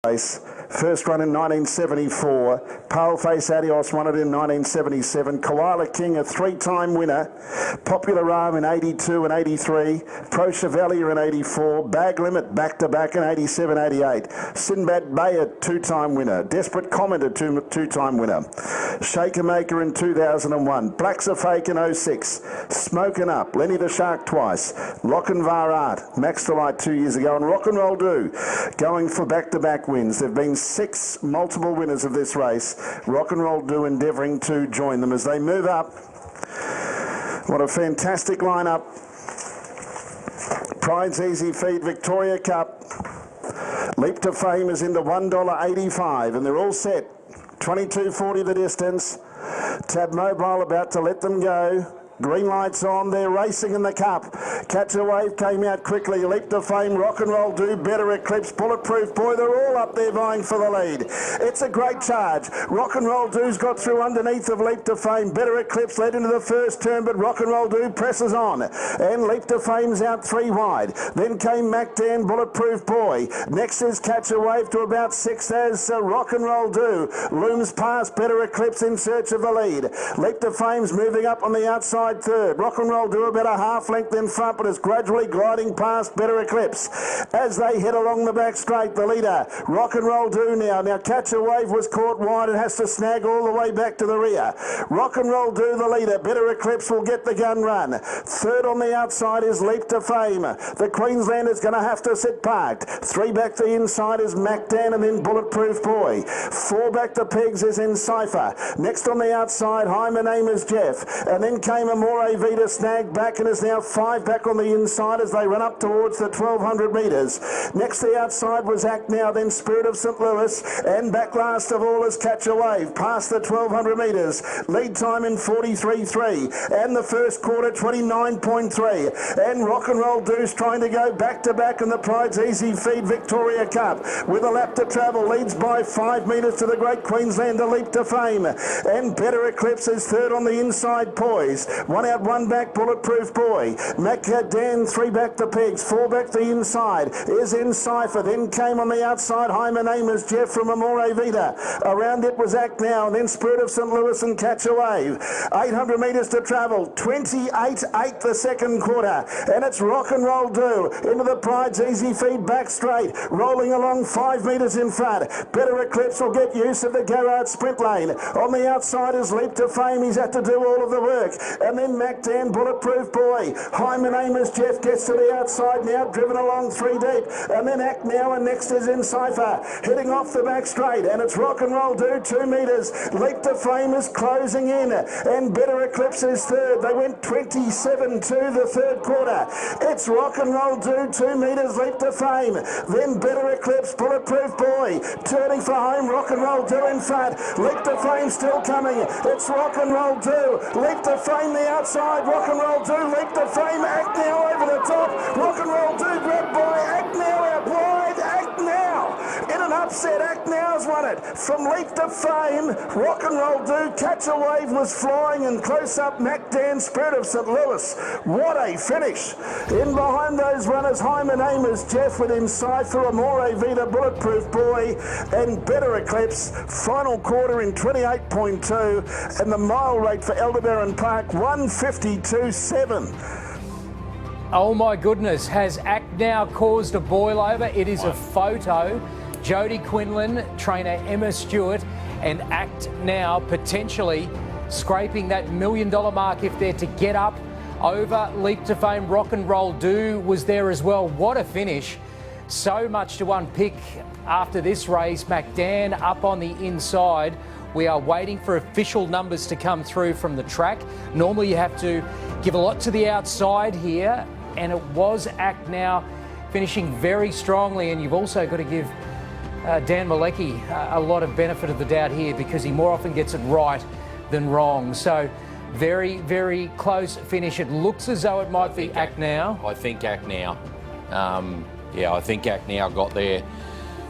race. First run in 1974. Paleface Adios won it in 1977. Koala King, a three-time winner. Popular Arm in 82 and 83. Pro Chevalier in 84. Bag Limit back-to-back in 87, 88. Sinbad Bay, a two-time winner. Desperate Comment, a two-time winner. Shaker Maker in 2001. Black's a Fake in 06. Smokin' Up. Lenny the Shark twice. Lochinvar Art. Max Delight 2 years ago. And Rock and Roll Do going for back-to-back wins. There have been 6 multiple winners of this race. Rock and Roll Do endeavouring to join them as they move up. What a fantastic lineup. Pride's Easy Feed Victoria Cup. Leap to Fame is into $1.85 and they're all set. 22.40 the distance. Tab Mobile about to let them go. Green lights on, they're racing in the cup. Catch a Wave came out quickly. Leap to Fame, Rock and Roll Do, Better Eclipse, Bulletproof Boy, they're all up there vying for the lead. It's a great charge. Rock and Roll Do's got through underneath of Leap to Fame. Better Eclipse led into the first turn, but Rock and Roll Do presses on. And Leap to Fame's out 3 wide. Then came MacDan, Bulletproof Boy. Next is Catch a Wave to about 6 as Rock and Roll Do looms past Better Eclipse in search of the lead. Leap to Fame's moving up on the outside third. Rock and Roll Do about a half length in front, but is gradually gliding past Better Eclipse. As they head along the back straight, the leader, Rock and Roll Do now. Now Catch a Wave was caught wide and has to snag all the way back to the rear. Rock and Roll Do the leader. Better Eclipse will get the gun run. Third on the outside is Leap to Fame. The Queenslander's going to have to sit parked. 3 back the inside is MacDan and then Bulletproof Boy. 4 back the Pigs is in Cypher. Next on the outside, Hi, my name is Jeff. And then came Amore Vita snagged back and is now 5 back on the inside as they run up towards the 1200 metres. Next the outside was Act Now, then Spirit of St Louis, and back last of all is Catch a Wave past the 1200 metres. Lead time in 43.3 and the first quarter 29.3. And Rock and Roll Do's trying to go back to back in the Pride's Easy Feed Victoria Cup with a lap to travel. Leads by 5 metres to the great Queenslander Leap to Fame. And Better Eclipse is third on the inside poise. 1 out, 1 back, Bulletproof Boy. MacDan, 3 back the Pigs, 4 back the inside, is in Cypher. Then came on the outside, Hi, my name is Jeff from Amore Vita. Around it was Act Now, and then Spirit of St Louis and Catch a Wave. 800 metres to travel, 28.8 the second quarter. And it's Rock and Roll Do into the Pride's Easy Feed back straight, rolling along 5 metres in front. Better Eclipse will get use of the Garrard sprint lane. On the outside is Leap to Fame, he's had to do all of the work. And then MacDan, Bulletproof Boy. Hi, my name is Jeff, gets to the outside now, driven along 3 deep. And then Act Now, and next is in Cypher. Heading off the back straight, and it's Rock and Roll Do, 2 metres. Leap to Fame is closing in, and Better Eclipse is third. They went 27-2 the third quarter. It's Rock and Roll Do, 2 metres, Leap to Fame. Then Better Eclipse, Bulletproof Boy. Turning for home, Rock and Roll Do in front. Leap to Fame still coming. It's Rock and Roll Do. Leap to Fame the outside, Rock and Roll Do, Leap to Fame, Act Now over the top, Rock and Roll Do, grab by, Act Now out wide, Act Now, in an upset, Act Now's won it, from Leap to Fame, Rock and Roll Do, Catch a Wave was flying, and close up, MacDan, Spirit of St Louis, what a finish, in behind those runners, Hi, my name is Jeff, within Cypher, Amore Vita, Bulletproof Boy, and Better Eclipse, final quarter in 28.2, and the mile rate for Aldebaran Park, 1:52.7. Oh my goodness, has Act Now caused a boil over? It is a photo. Jodie Quinlan, trainer Emma Stewart, and Act Now potentially scraping that $1 million mark if they're to get up over Leap to Fame. Rock and Roll Do was there as well. What a finish. So much to unpick after this race. MacDan up on the inside. We are waiting for official numbers to come through from the track. Normally you have to give a lot to the outside here, and it was Act Now finishing very strongly, and you've also got to give Dan Malecki a lot of benefit of the doubt here because he more often gets it right than wrong. So very, very close finish. It looks as though it might be Act Now. I think Act Now. I think Act Now got there.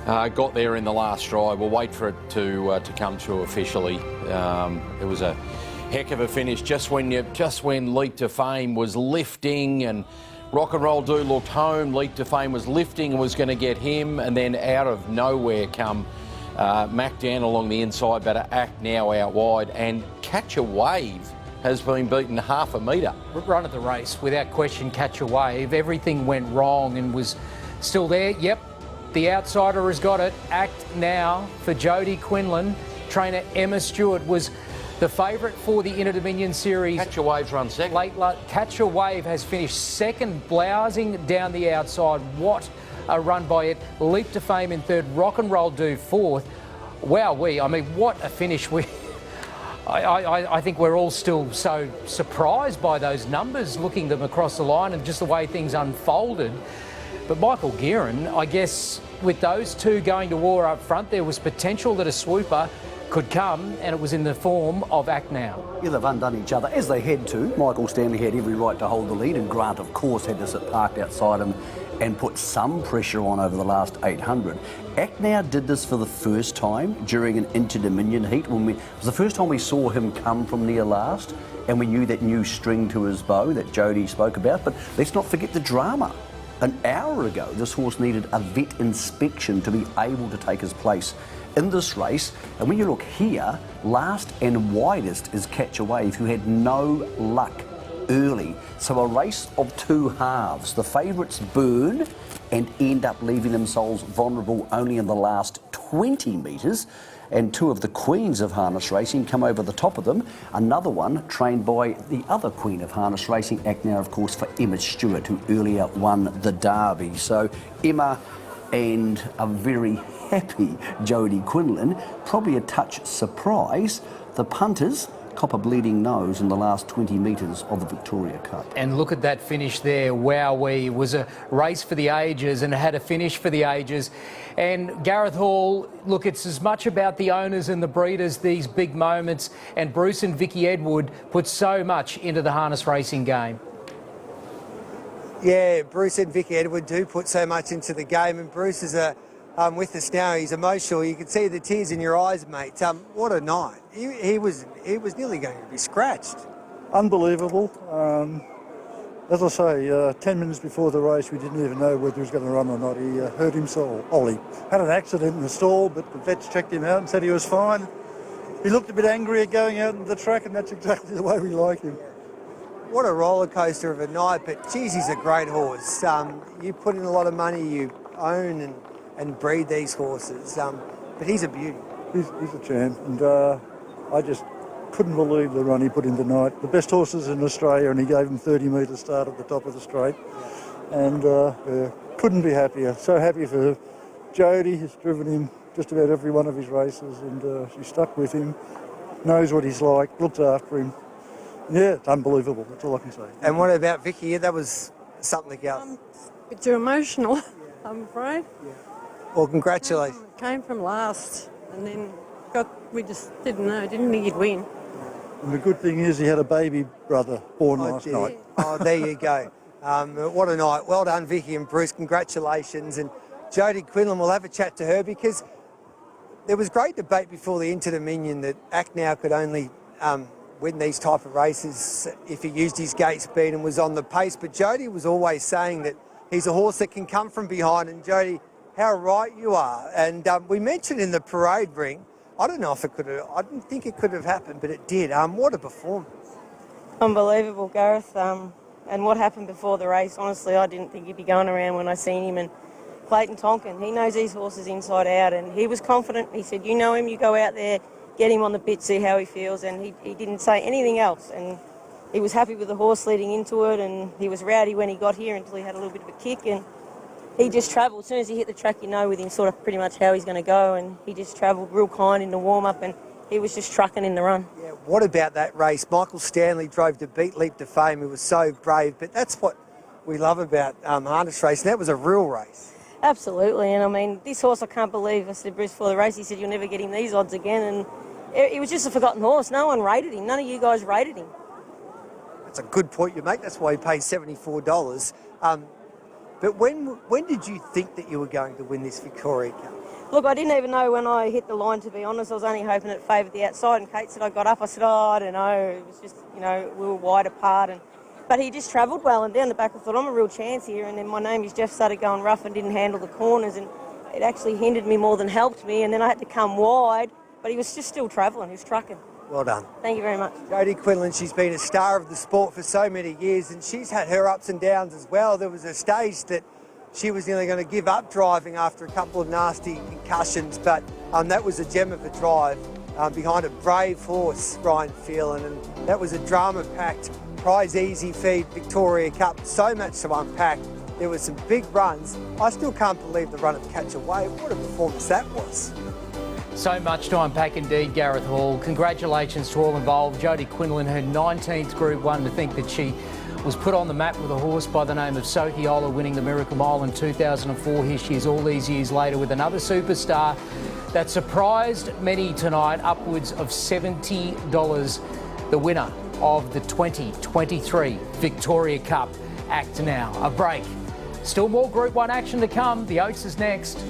Got there in the last stride. We'll wait for it to come through officially. It was a heck of a finish just when Leap to Fame was lifting and Rock and Roll Do looked home. Leap to Fame was lifting and was going to get him. And then out of nowhere come Mac down along the inside, but Act Now out wide. And Catch a Wave has been beaten half a metre. Run of the race, without question, Catch a Wave. Everything went wrong and was still there. Yep, the outsider has got it. Act Now for Jodie Quinlan. Trainer Emma Stewart was the favourite for the Inter Dominion Series. Catch a Wave's run second. Catch a Wave has finished second, blousing down the outside. What a run by it. Leap to Fame in third, Rock and Roll Do fourth. Wowee, I mean, what a finish. I think we're all still so surprised by those numbers, looking them across the line and just the way things unfolded. But Michael Guerin, I guess with those two going to war up front, there was potential that a swooper could come, and it was in the form of Act Now. Yeah, they've undone each other, as they had to. Michael Stanley had every right to hold the lead, and Grant, of course, had to sit parked outside him and put some pressure on over the last 800. Act Now did this for the first time during an Inter-Dominion heat. It was the first time we saw him come from near last, and we knew that new string to his bow that Jodie spoke about. But let's not forget the drama. An hour ago, this horse needed a vet inspection to be able to take his place in this race. And when you look here, last and widest is Catch a Wave, who had no luck early. So a race of two halves. The favourites burn and end up leaving themselves vulnerable only in the last 20 metres. And two of the queens of harness racing come over the top of them. Another one trained by the other queen of harness racing, Act Now, of course, for Emma Stewart, who earlier won the Derby. So Emma and a very happy Jodie Quinlan, probably a touch surprise. The punters cop a bleeding nose in the last 20 metres of the Victoria Cup. And look at that finish there. Wowee. It was a race for the ages and had a finish for the ages. And Gareth Hall, look, it's as much about the owners and the breeders, these big moments. And Bruce and Vicky Edward put so much into the harness racing game. Yeah, Bruce and Vicky Edward do put so much into the game, and Bruce is with us now. He's emotional. You can see the tears in your eyes, mate. What a night! He was nearly going to be scratched. Unbelievable. As I say, 10 minutes before the race, we didn't even know whether he was going to run or not. He hurt himself. Ollie had an accident in the stall, but the vets checked him out and said he was fine. He looked a bit angry at going out on the track, and that's exactly the way we like him. What a roller coaster of a night, but geez, he's a great horse. You put in a lot of money, you own and breed these horses, but he's a beauty. He's a champ, and I just couldn't believe the run he put in tonight. The best horses in Australia, and he gave him 30 metres start at the top of the straight, and couldn't be happier. So happy for Jodie, who's driven him just about every one of his races, and she stuck with him, knows what he's like, looks after him. Yeah, it's unbelievable. That's all I can say. And what about Vicky? Yeah, that was something else. A bit too emotional, I'm afraid. Yeah. Well, congratulations. Came from last, and then we just didn't know, didn't think he'd win. And the good thing is he had a baby brother born last night. Oh, there you go. What a night. Well done, Vicky and Bruce. Congratulations. And Jodie Quinlan, we'll have a chat to her, because there was great debate before the Inter-Dominion that Act Now could only win these type of races if he used his gate speed and was on the pace. But Jodie was always saying that he's a horse that can come from behind. And Jodie, how right you are. And we mentioned in the parade ring, I don't know if it could have, I didn't think it could have happened, but it did. What a performance. Unbelievable, Gareth. And what happened before the race, honestly, I didn't think he'd be going around when I seen him. And Clayton Tonkin, he knows these horses inside out, and he was confident. He said, you know him, you go out there, get him on the bit, see how he feels. And he didn't say anything else. And he was happy with the horse leading into it, and he was rowdy when he got here until he had a little bit of a kick. And he just travelled. As soon as he hit the track, you know with him sort of pretty much how he's going to go. And he just travelled real kind in the warm-up, and he was just trucking in the run. Yeah, what about that race? Michael Stanley drove to beat Leap to Fame. He was so brave. But that's what we love about harness racing. That was a real race. Absolutely. And, I mean, this horse, I can't believe, I said to Bruce before the race, he said, you'll never get him these odds again. And it was just a forgotten horse. No one rated him. None of you guys rated him. That's a good point you make. That's why he paid $74. But when did you think that you were going to win this Victoria Cup? Look, I didn't even know when I hit the line, to be honest. I was only hoping it favoured the outside. And Kate said I got up. I said, I don't know. It was just, we were wide apart. But he just travelled well, and down the back I thought, I'm a real chance here. And then my name is Jeff started going rough and didn't handle the corners, and it actually hindered me more than helped me. And then I had to come wide, but he was just still travelling. He was trucking. Well done. Thank you very much. Jodie Quinlan, she's been a star of the sport for so many years, and she's had her ups and downs as well. There was a stage that she was nearly going to give up driving after a couple of nasty concussions, but that was a gem of a drive behind a brave horse, Ryan Phelan, and that was a drama-packed prize easy feed Victoria Cup. So much to unpack. There were some big runs. I still can't believe the run of Catch a Wave. What a performance that was. So much to unpack indeed, Gareth Hall. Congratulations to all involved. Jodie Quinlan, her 19th Group 1. To think that she was put on the map with a horse by the name of Sokiola, winning the Miracle Mile in 2004. Here she is all these years later with another superstar that surprised many tonight, upwards of $70. The winner of the 2023 Victoria Cup. Act now. A break. Still more Group 1 action to come. The Oaks is next.